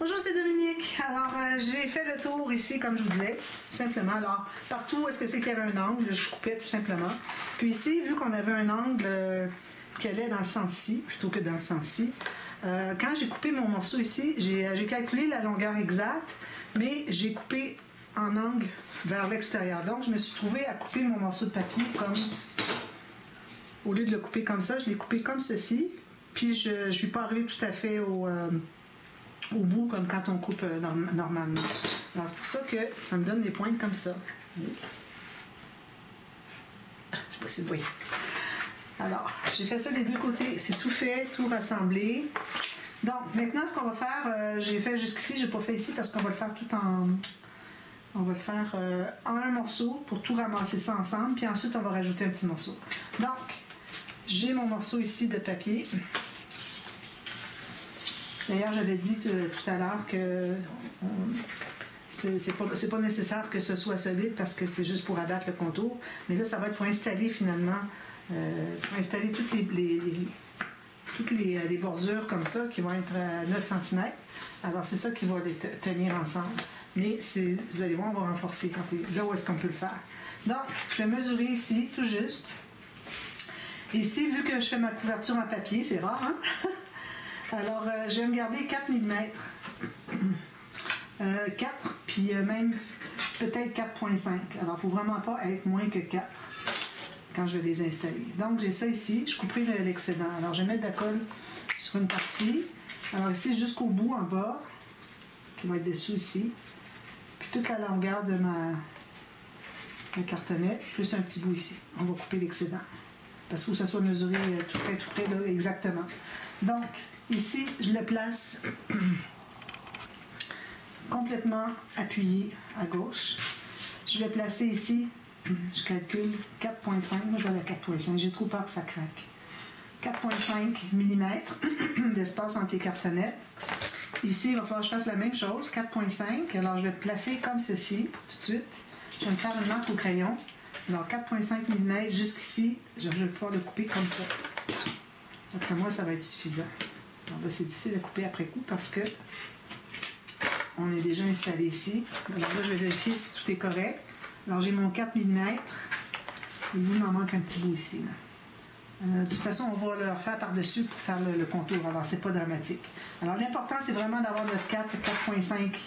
Bonjour, c'est Dominique. Alors, j'ai fait le tour ici, comme je vous disais, tout simplement. Alors, partout où est-ce que c'est qu'il y avait un angle, je coupais tout simplement. Puis ici, vu qu'on avait un angle qui allait dans ce sens-ci, plutôt que dans ce sens-ci, quand j'ai coupé mon morceau ici, j'ai calculé la longueur exacte, mais j'ai coupé en angle vers l'extérieur. Donc, je me suis trouvée à couper mon morceau de papier comme... Au lieu de le couper comme ça, je l'ai coupé comme ceci. Puis, je ne suis pas arrivée tout à fait au bout, comme quand on coupe normalement. Alors, c'est pour ça que ça me donne des pointes comme ça. Je ne sais pas si vous voyez. Alors, j'ai fait ça des deux côtés. C'est tout fait, tout rassemblé. Donc, maintenant, ce qu'on va faire, j'ai fait jusqu'ici, je n'ai pas fait ici parce qu'on va le faire tout en... On va le faire en un morceau pour tout ramasser ça ensemble. Puis ensuite, on va rajouter un petit morceau. Donc, j'ai mon morceau ici de papier. D'ailleurs, j'avais dit tout à l'heure que c'est pas nécessaire que ce soit solide parce que c'est juste pour abattre le contour. Mais là, ça va être pour installer finalement, pour installer toutes les bordures comme ça qui vont être à 9 cm. Alors, c'est ça qui va les tenir ensemble. Mais vous allez voir, on va renforcer là où est-ce qu'on peut le faire. Donc, je vais mesurer ici, tout juste. Ici, vu que je fais ma couverture en papier, c'est rare, hein? Alors, je vais me garder 4 mm. 4, puis même peut-être 4,5. Alors, il ne faut vraiment pas être moins que 4 quand je vais les installer. Donc, j'ai ça ici. Je couperai l'excédent. Alors, je vais mettre de la colle sur une partie. Alors, ici, jusqu'au bout, en bas, qui va être dessous ici. Puis toute la longueur de ma cartonnette, plus un petit bout ici. On va couper l'excédent. Parce qu'il faut que ça soit mesuré tout près, là, exactement. Donc, ici, je le place complètement appuyé à gauche. Je vais placer ici, je calcule 4,5. Moi, je vais à 4,5. J'ai trop peur que ça craque. 4,5 mm d'espace entre les cartonnettes. Ici, il va falloir que je fasse la même chose, 4,5. Alors, je vais placer comme ceci, tout de suite. Je vais me faire une marque au crayon. Alors, 4,5 mm jusqu'ici, je vais pouvoir le couper comme ça. Après moi, ça va être suffisant. Alors là, c'est difficile à couper après coup parce que on est déjà installé ici. Alors là, je vais vérifier si tout est correct. Alors, j'ai mon 4 mm. Il m'en manque un petit bout ici. De toute façon, on va le refaire par-dessus pour faire le contour. Alors, c'est pas dramatique. Alors, l'important, c'est vraiment d'avoir notre 4,5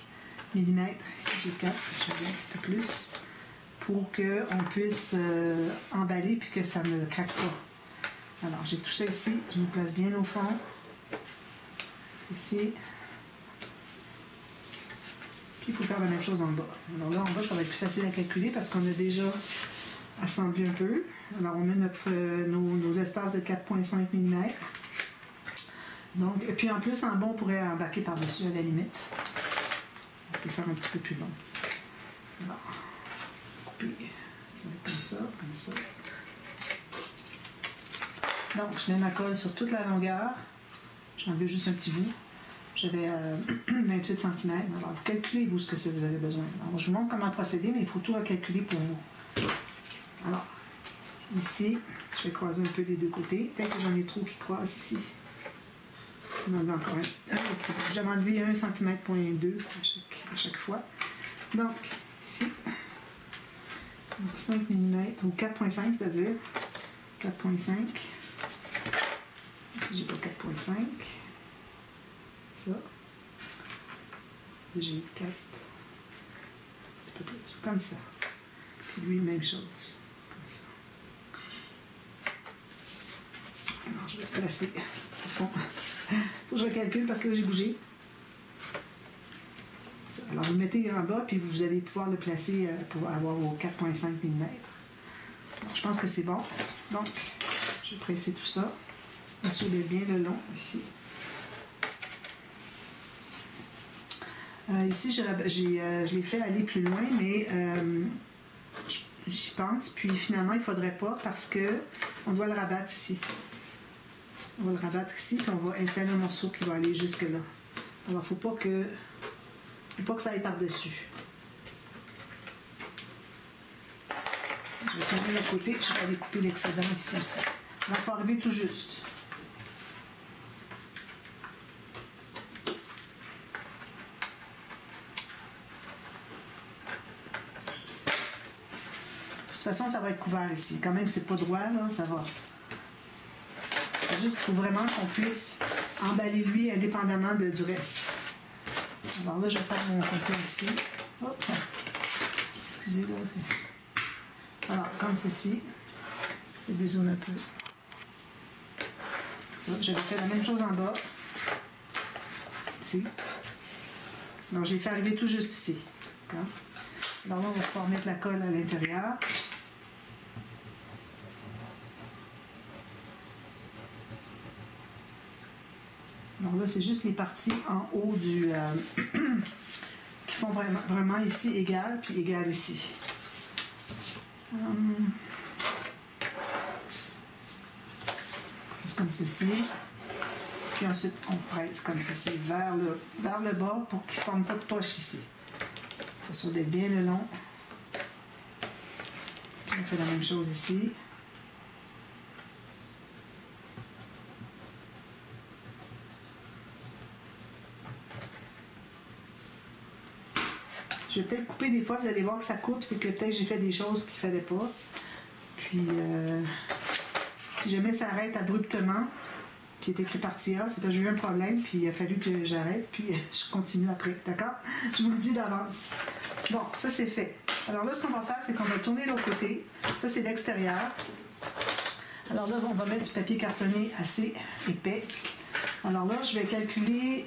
mm. Ici, j'ai 4. Je vais un petit peu plus pour qu'on puisse emballer puis que ça ne craque pas. Alors, j'ai tout ça ici. Je me place bien au fond. Ici. Puis, il faut faire la même chose en bas. Alors là, en bas, ça va être plus facile à calculer parce qu'on a déjà assemblé un peu. Alors, on met nos espaces de 4,5 mm. Donc, et puis en plus, en bas, on pourrait embarquer par-dessus à la limite. On peut faire un petit peu plus long. Alors, couper. Ça va être comme ça, comme ça. Donc, je mets ma colle sur toute la longueur. J'en veux juste un petit bout. J'avais 28 cm. Alors, vous calculez, vous, ce que vous avez besoin. Alors, je vous montre comment procéder, mais il faut tout recalculer pour vous. Alors, ici, je vais croiser un peu les deux côtés. Peut-être que j'en ai trop qui croisent ici. On en a encore un petit peu. J'avais enlevé 1,2 cm à chaque fois. Donc, ici, 5 mm, ou 4,5 c'est-à-dire. 4,5. Ici, j'ai pas 4,5. Ça. J'ai 4. Un petit peu plus. Comme ça. Puis lui, même chose. Comme ça. Alors, je vais placer au fond. Faut que je calcule parce que là, j'ai bougé. Ça. Alors, vous le mettez en bas, puis vous allez pouvoir le placer pour avoir vos 4,5 mm. Alors, je pense que c'est bon. Donc, je vais presser tout ça. On soulève bien le long, ici. Ici, je l'ai fait aller plus loin, mais j'y pense. Puis finalement, il ne faudrait pas parce qu'on doit le rabattre ici. On va le rabattre ici, puis on va installer un morceau qui va aller jusque-là. Alors, il ne faut pas que ça aille par-dessus. Je vais tourner de l'autre côté, puis je vais aller couper l'excédent ici aussi. Il va arriver tout juste. façon, ça va être couvert ici. Quand même, c'est pas droit, là, ça va. C'est juste qu'il faut vraiment qu'on puisse emballer lui indépendamment du reste. Alors là, je vais faire mon complet ici. Hop. Excusez-moi. Alors, comme ceci. Je dézoome un peu. Ça, j'avais fait la même chose en bas. Ici. Donc, j'ai fait arriver tout juste ici. D'accord? Alors là, on va pouvoir mettre la colle à l'intérieur. Donc là, c'est juste les parties en haut du... qui font vraiment ici égal, puis égal ici. C'est comme ceci. Puis ensuite, on presse comme ceci vers le bas pour qu'il ne forme pas de poche ici. Ça soit bien le long. On fait la même chose ici. Je vais peut-être couper des fois, vous allez voir que ça coupe, c'est que peut-être j'ai fait des choses qu'il ne fallait pas. Puis, si jamais ça arrête abruptement, qui est écrit partie A, c'est que j'ai eu un problème, puis il a fallu que j'arrête, puis je continue après, d'accord? Je vous le dis d'avance. Bon, ça c'est fait. Alors là, ce qu'on va faire, c'est qu'on va tourner l'autre côté. Ça, c'est l'extérieur. Alors là, on va mettre du papier cartonné assez épais. Alors là, je vais calculer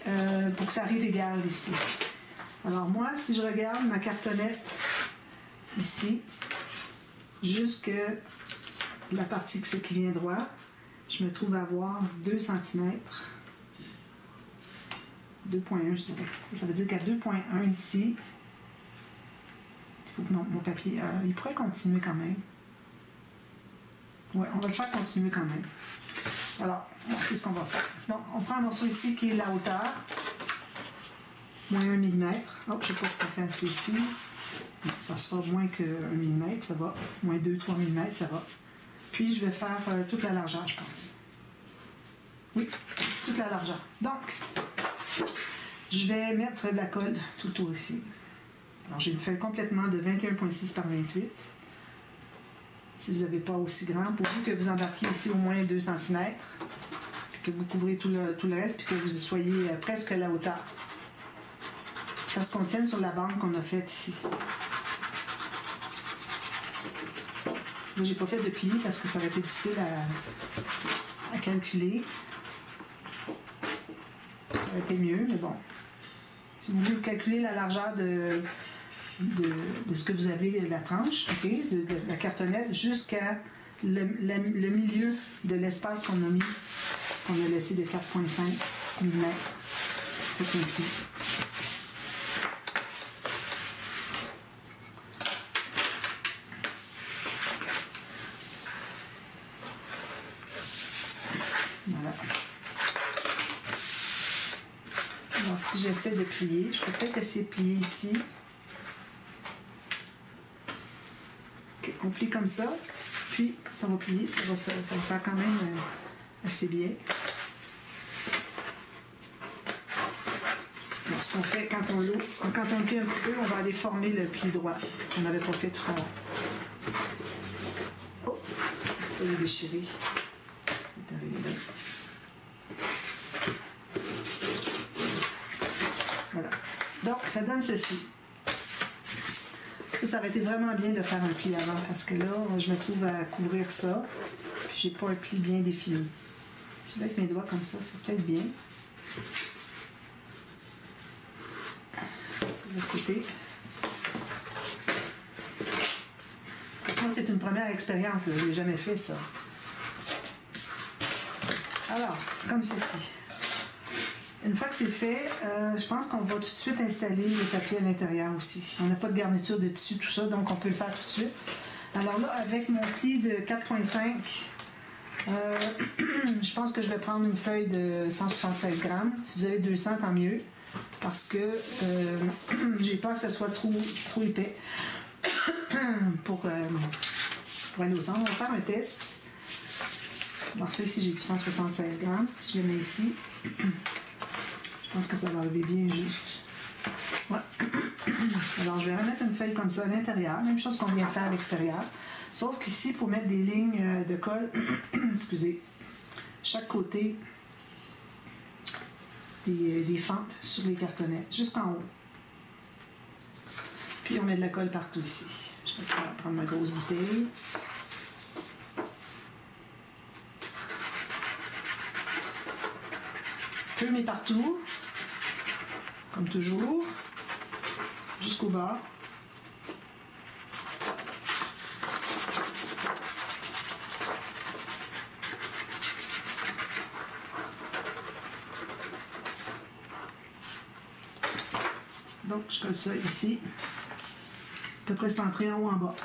pour que ça arrive égal ici. Alors moi, si je regarde ma cartonnette ici, jusque la partie qui vient droit, je me trouve à avoir 2 cm. 2,1 je dirais. Ça veut dire qu'à 2,1 ici, il faut que mon papier, il pourrait continuer quand même. Oui, on va le faire continuer quand même. Alors, c'est ce qu'on va faire. Donc, on prend un morceau ici qui est la hauteur. Moins 1 mm. Oh, je ne sais pas tout à fait assez ici. Non, ça sera moins que 1 mm, ça va. Moins 2-3 mm, ça va. Puis, je vais faire toute la largeur, je pense. Oui, toute la largeur. Donc, je vais mettre de la colle tout autour ici. Alors, j'ai une feuille complètement de 21,6 par 28. Si vous n'avez pas aussi grand, pourvu que vous embarquiez ici au moins 2 cm, puis que vous couvrez tout le reste, puis que vous soyez presque à la hauteur. Ça se contienne sur la bande qu'on a faite ici. Là, j'ai pas fait de pli parce que ça aurait été difficile à calculer. Ça aurait été mieux, mais bon. Si vous voulez vous calculer la largeur de ce que vous avez de la tranche, okay, de la cartonnette, jusqu'à le milieu de l'espace qu'on a mis, qu'on a laissé de 4,5 mm. Faites un pli. Voilà. Alors, si j'essaie de plier, je peux peut-être essayer de plier ici. Okay, on plie comme ça, puis quand on va plier, ça va faire quand même assez bien. Alors, ce qu'on fait quand on plie un petit peu, on va aller former le pli droit qu'on n'avait pas fait tout à l'heure. Oh, il faut le déchirer. C'est arrivé là. Voilà. Donc, ça donne ceci. Ça aurait été vraiment bien de faire un pli avant parce que là, je me trouve à couvrir ça. Puis, j'ai pas un pli bien défini. Si je vais avec mes doigts comme ça, c'est peut-être bien. C'est de l'autre côté. Parce que moi, c'est une première expérience. Je n'ai jamais fait ça. Alors, comme ceci. Une fois que c'est fait, je pense qu'on va tout de suite installer le papier à l'intérieur aussi. On n'a pas de garniture de tissu, tout ça, donc on peut le faire tout de suite. Alors là, avec mon pli de 4,5, je pense que je vais prendre une feuille de 176 grammes. Si vous avez 200, tant mieux, parce que j'ai peur que ce soit trop épais pour aller au centre. On va faire un test. Alors ça ici, j'ai du 176 grammes. Si je le mets ici, je pense que ça va arriver bien juste. Ouais. Alors, je vais remettre une feuille comme ça à l'intérieur. Même chose qu'on vient de faire à l'extérieur. Sauf qu'ici, il faut mettre des lignes de colle, excusez, chaque côté des fentes sur les cartonnettes, jusqu'en haut. Puis on met de la colle partout ici. Je vais prendre ma grosse bouteille. Un peu, mais partout, comme toujours, jusqu'au bas. Donc, je colle ça ici, à peu près centré en haut en bas.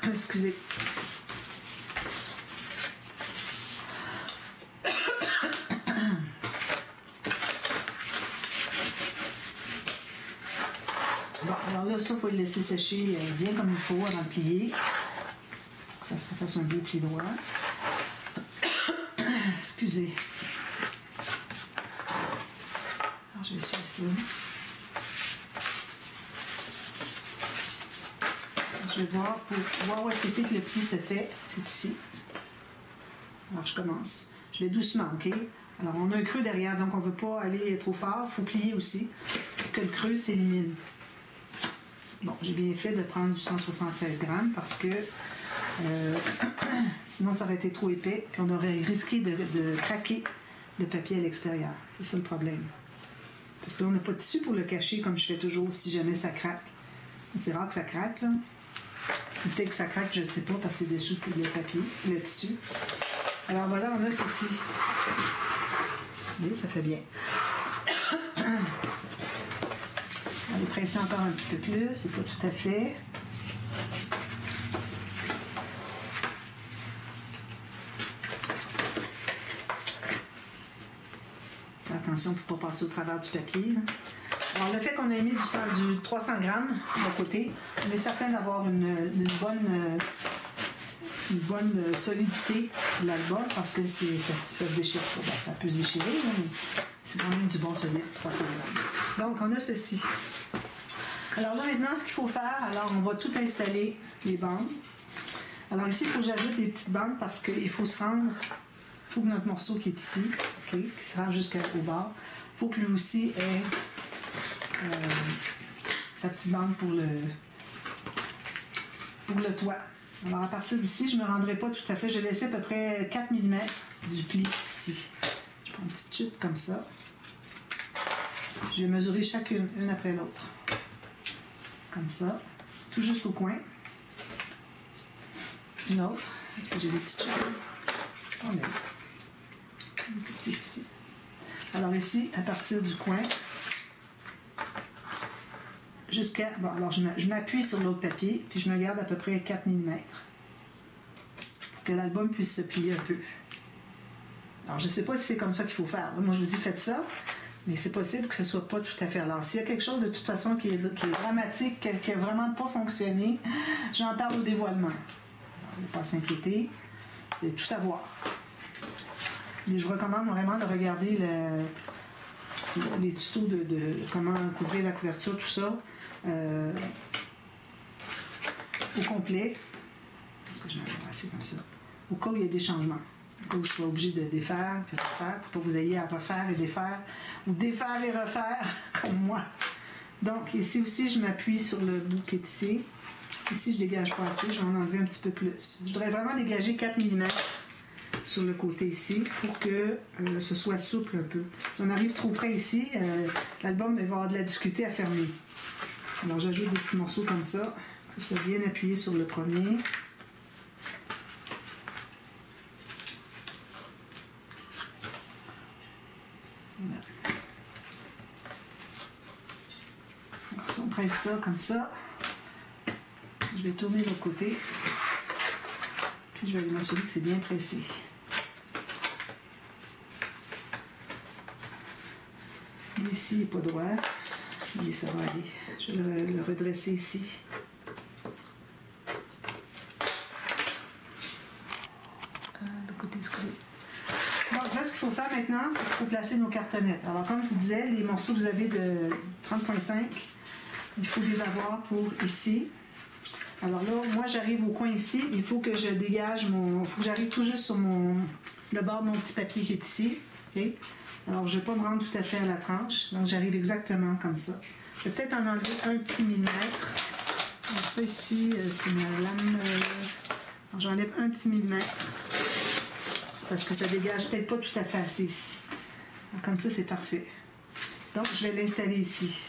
Excusez. Bon, alors là, ça, il faut le laisser sécher bien comme il faut avant de plier. Pour que ça se fasse un beau pli droit. Excusez. Alors, je vais sur ici. Je vais voir pour voir où est-ce que c'est que le pli se fait. C'est ici. Alors, je commence. Je vais doucement, OK? Alors, on a un creux derrière, donc on ne veut pas aller trop fort. Il faut plier aussi pour que le creux s'élimine. Bon, j'ai bien fait de prendre du 176 grammes parce que sinon, ça aurait été trop épais puis on aurait risqué de craquer le papier à l'extérieur. C'est ça le problème. Parce que là, on n'a pas de tissu pour le cacher comme je fais toujours si jamais ça craque. C'est rare que ça craque, là. Peut-être que ça craque, je ne sais pas, parce que c'est dessus le papier, le tissu. Alors voilà, on a ceci. Oui, ça fait bien. On va presser encore un petit peu plus, c'est pas tout à fait. Faire attention pour ne pas passer au travers du papier, là. Alors, le fait qu'on ait mis du 300 grammes de côté, on est certain d'avoir une bonne solidité de l'album parce que ça se déchire pas. Ben, ça peut se déchirer, là, mais c'est quand même du bon solide, 300 grammes. Donc, on a ceci. Alors là, maintenant, ce qu'il faut faire, alors on va tout installer, les bandes. Alors ici, il faut que j'ajoute des petites bandes parce qu'il faut se rendre, il faut que notre morceau qui est ici, okay, qui se rend jusqu'au bord, il faut que lui aussi ait sa petite bande pour le toit. Alors à partir d'ici, je ne me rendrai pas tout à fait. J'ai laissé à peu près 4 mm du pli ici. Je prends une petite chute comme ça. Je vais mesurer chacune, une après l'autre. Comme ça. Tout juste au coin. Une autre. Est-ce que j'ai des petites chutes? On a une petite ici. Alors ici, à partir du coin, jusqu'à... Bon, alors je m'appuie sur l'autre papier, puis je me garde à peu près 4 mm pour que l'album puisse se plier un peu. Alors, je ne sais pas si c'est comme ça qu'il faut faire. Moi, je vous dis, faites ça, mais c'est possible que ce ne soit pas tout à fait. Alors, s'il y a quelque chose de toute façon qui est dramatique, qui n'a vraiment pas fonctionné, j'en parle au dévoilement. Alors, ne pas s'inquiéter, vous allez tout savoir. Mais je recommande vraiment de regarder les tutos de comment couvrir la couverture, tout ça, au complet. Est-ce que je vais passer comme ça? Au cas où il y a des changements. Au cas où je sois obligé de défaire puis refaire, pour que vous ayez à refaire et défaire, ou défaire et refaire, comme moi. Donc, ici aussi, je m'appuie sur le bout qui est ici. Ici, je dégage pas assez, je vais en enlever un petit peu plus. Je voudrais vraiment dégager 4 mm sur le côté ici pour que ce soit souple un peu. Si on arrive trop près ici, l'album va avoir de la difficulté à fermer. Alors j'ajoute des petits morceaux comme ça, que ce soit bien appuyé sur le premier. Voilà. Alors si on presse ça comme ça, je vais tourner de l'autre côté, puis je vais m'assurer que c'est bien pressé. Lui ici n'est pas droit, mais ça va aller. Je vais le redresser ici. Le côté, excusez. Donc là, ce qu'il faut faire maintenant, c'est qu'il faut placer nos cartonnettes. Alors comme je vous disais, les morceaux que vous avez de 30,5, il faut les avoir pour ici. Alors là, moi, j'arrive au coin ici. Il faut que je dégage mon... Il faut que j'arrive tout juste sur le bord de mon petit papier qui est ici. Okay? Alors, je ne vais pas me rendre tout à fait à la tranche. Donc, j'arrive exactement comme ça. Je vais peut-être en enlever un petit millimètre. Alors, ça ici, c'est ma lame... J'enlève un petit millimètre. Parce que ça dégage peut-être pas tout à fait assez ici. Alors, comme ça, c'est parfait. Donc, je vais l'installer ici.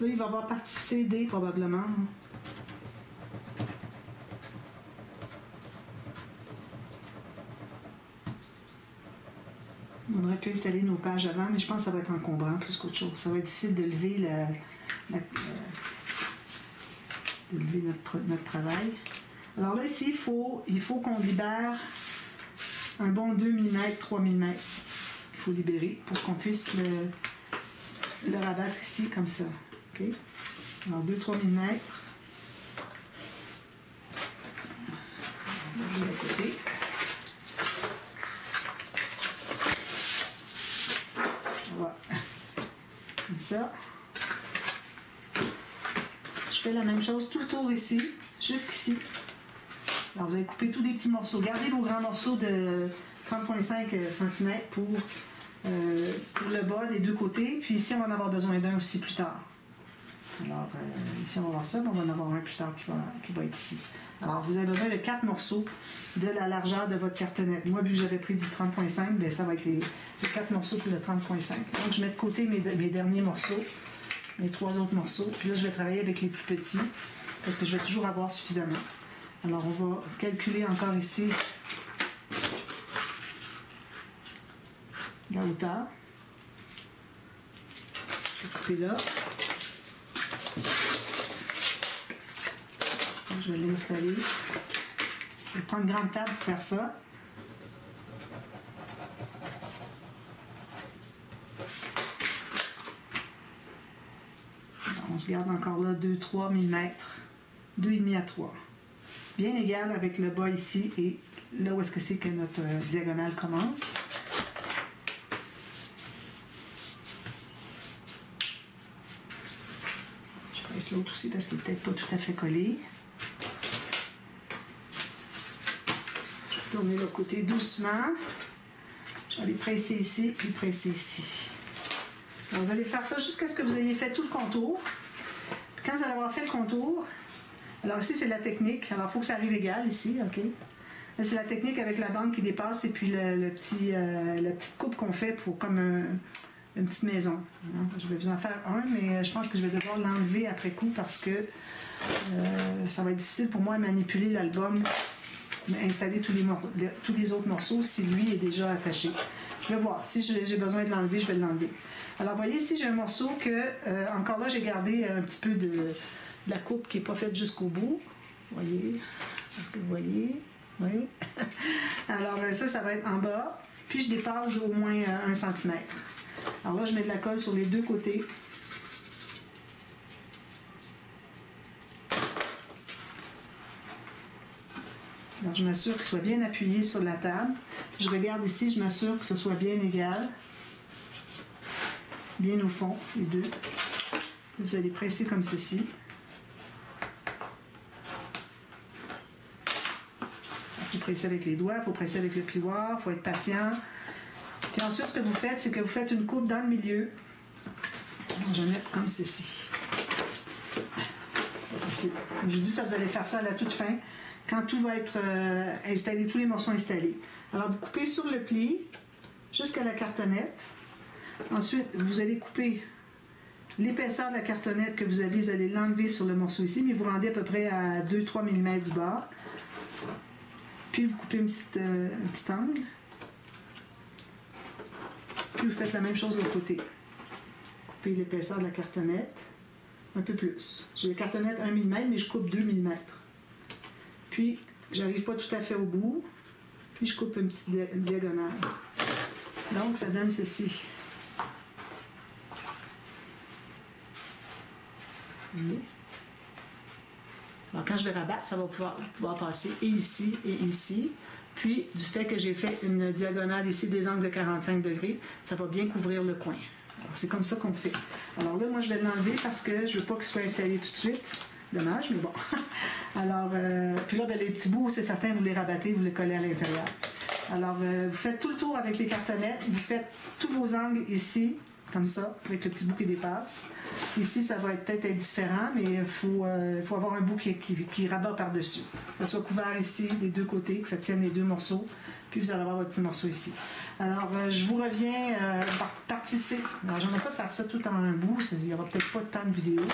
Là, il va y avoir partie CD probablement. On aurait pu installer nos pages avant, mais je pense que ça va être encombrant plus qu'autre chose. Ça va être difficile de lever, notre travail. Alors là, ici, il faut qu'on libère un bon 2 mm, 3 mm. Il faut libérer pour qu'on puisse le rabattre ici comme ça. Okay. Alors 2-3 mm. Je vais à côté. Voilà. Comme ça. Je fais la même chose tout autour ici, jusqu'ici. Alors vous allez couper tous des petits morceaux. Gardez vos grands morceaux de 30,5 cm pour le bas des deux côtés. Puis ici, on va en avoir besoin d'un aussi plus tard. Alors, ici, on va voir ça, mais on va en avoir un plus tard qui va être ici. Alors, vous avez besoin de 4 morceaux de la largeur de votre cartonnette. Moi, vu que j'avais pris du 30,5, bien, ça va être les 4 morceaux pour le 30,5. Donc, je mets de côté mes derniers morceaux, mes 3 autres morceaux. Puis là, je vais travailler avec les plus petits, parce que je vais toujours avoir suffisamment. Alors, on va calculer encore ici la hauteur. Je vais couper là. Je vais l'installer. Je vais prendre une grande table pour faire ça. Alors, on se garde encore là 2-3 mm. 2,5 à 3. Bien égal avec le bas ici et là où est-ce que c'est que notre diagonale commence. Je presse l'autre aussi parce qu'il n'est peut-être pas tout à fait collé. Je vais tourner le côté doucement. Je vais aller presser ici puis presser ici. Alors, vous allez faire ça jusqu'à ce que vous ayez fait tout le contour. Puis quand vous allez avoir fait le contour, alors ici, c'est la technique. Alors, il faut que ça arrive égal ici, OK? C'est la technique avec la bande qui dépasse et puis la petite coupe qu'on fait pour comme une petite maison. Je vais vous en faire un, mais je pense que je vais devoir l'enlever après coup parce que ça va être difficile pour moi à manipuler l'album, installer tous les autres morceaux si lui est déjà attaché. Je vais voir. Si j'ai besoin de l'enlever, je vais l'enlever. Alors, vous voyez ici, j'ai un morceau que, encore là, j'ai gardé un petit peu de la coupe qui n'est pas faite jusqu'au bout. Vous voyez? Est-ce que vous voyez? Oui. Alors, ça va être en bas. Puis, je dépasse d'au moins 1 cm. Alors là, je mets de la colle sur les deux côtés. Alors, je m'assure qu'il soit bien appuyé sur la table. Je regarde ici, je m'assure que ce soit bien égal. Bien au fond, les deux. Vous allez presser comme ceci. Il faut presser avec les doigts, il faut presser avec le plioir, il faut être patient. Puis ensuite, ce que vous faites, c'est que vous faites une coupe dans le milieu. Je vais mettre comme ceci. Je dis ça, vous allez faire ça à la toute fin, quand tout va être installé, tous les morceaux installés. Alors, vous coupez sur le pli jusqu'à la cartonnette. Ensuite, vous allez couper l'épaisseur de la cartonnette que vous allez l'enlever sur le morceau ici, mais vous rendez à peu près à 2-3 mm du bord. Puis vous coupez un petit angle. Puis vous faites la même chose de l'autre côté. Coupez l'épaisseur de la cartonnette un peu plus. J'ai la cartonnette 1 mm, mais je coupe 2 mm. Puis, j'arrive pas tout à fait au bout. Puis je coupe une petite diagonale. Donc, ça donne ceci. Oui. Alors, quand je vais rabattre, ça va pouvoir passer et ici et ici. Puis, du fait que j'ai fait une diagonale ici des angles de 45 degrés, ça va bien couvrir le coin. C'est comme ça qu'on fait. Alors là, moi, je vais l'enlever parce que je ne veux pas qu'il soit installé tout de suite. Dommage, mais bon. Alors, puis là, ben, les petits bouts, c'est certain, vous les rabattez, vous les collez à l'intérieur. Alors, vous faites tout le tour avec les cartonnettes. Vous faites tous vos angles ici, comme ça, avec le petit bout qui dépasse. Ici, ça va peut-être être différent, mais il faut avoir un bout qui rabat par-dessus. Que ça soit couvert ici, des deux côtés, que ça tienne les deux morceaux. Puis vous allez avoir votre petit morceau ici. Alors, je vous reviens partie C. Alors, j'aimerais ça faire ça tout en un bout. Il n'y aura peut-être pas tant de vidéos.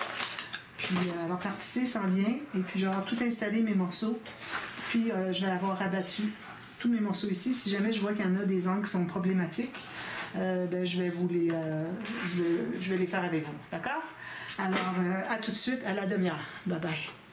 Puis, alors, partie C s'en vient. Et puis, je vais avoir tout installé mes morceaux. Puis, je vais avoir rabattu tous mes morceaux ici. Si jamais je vois qu'il y en a des angles qui sont problématiques, ben, je vais les faire avec vous. D'accord? Alors, à tout de suite, à la demi-heure. Bye bye.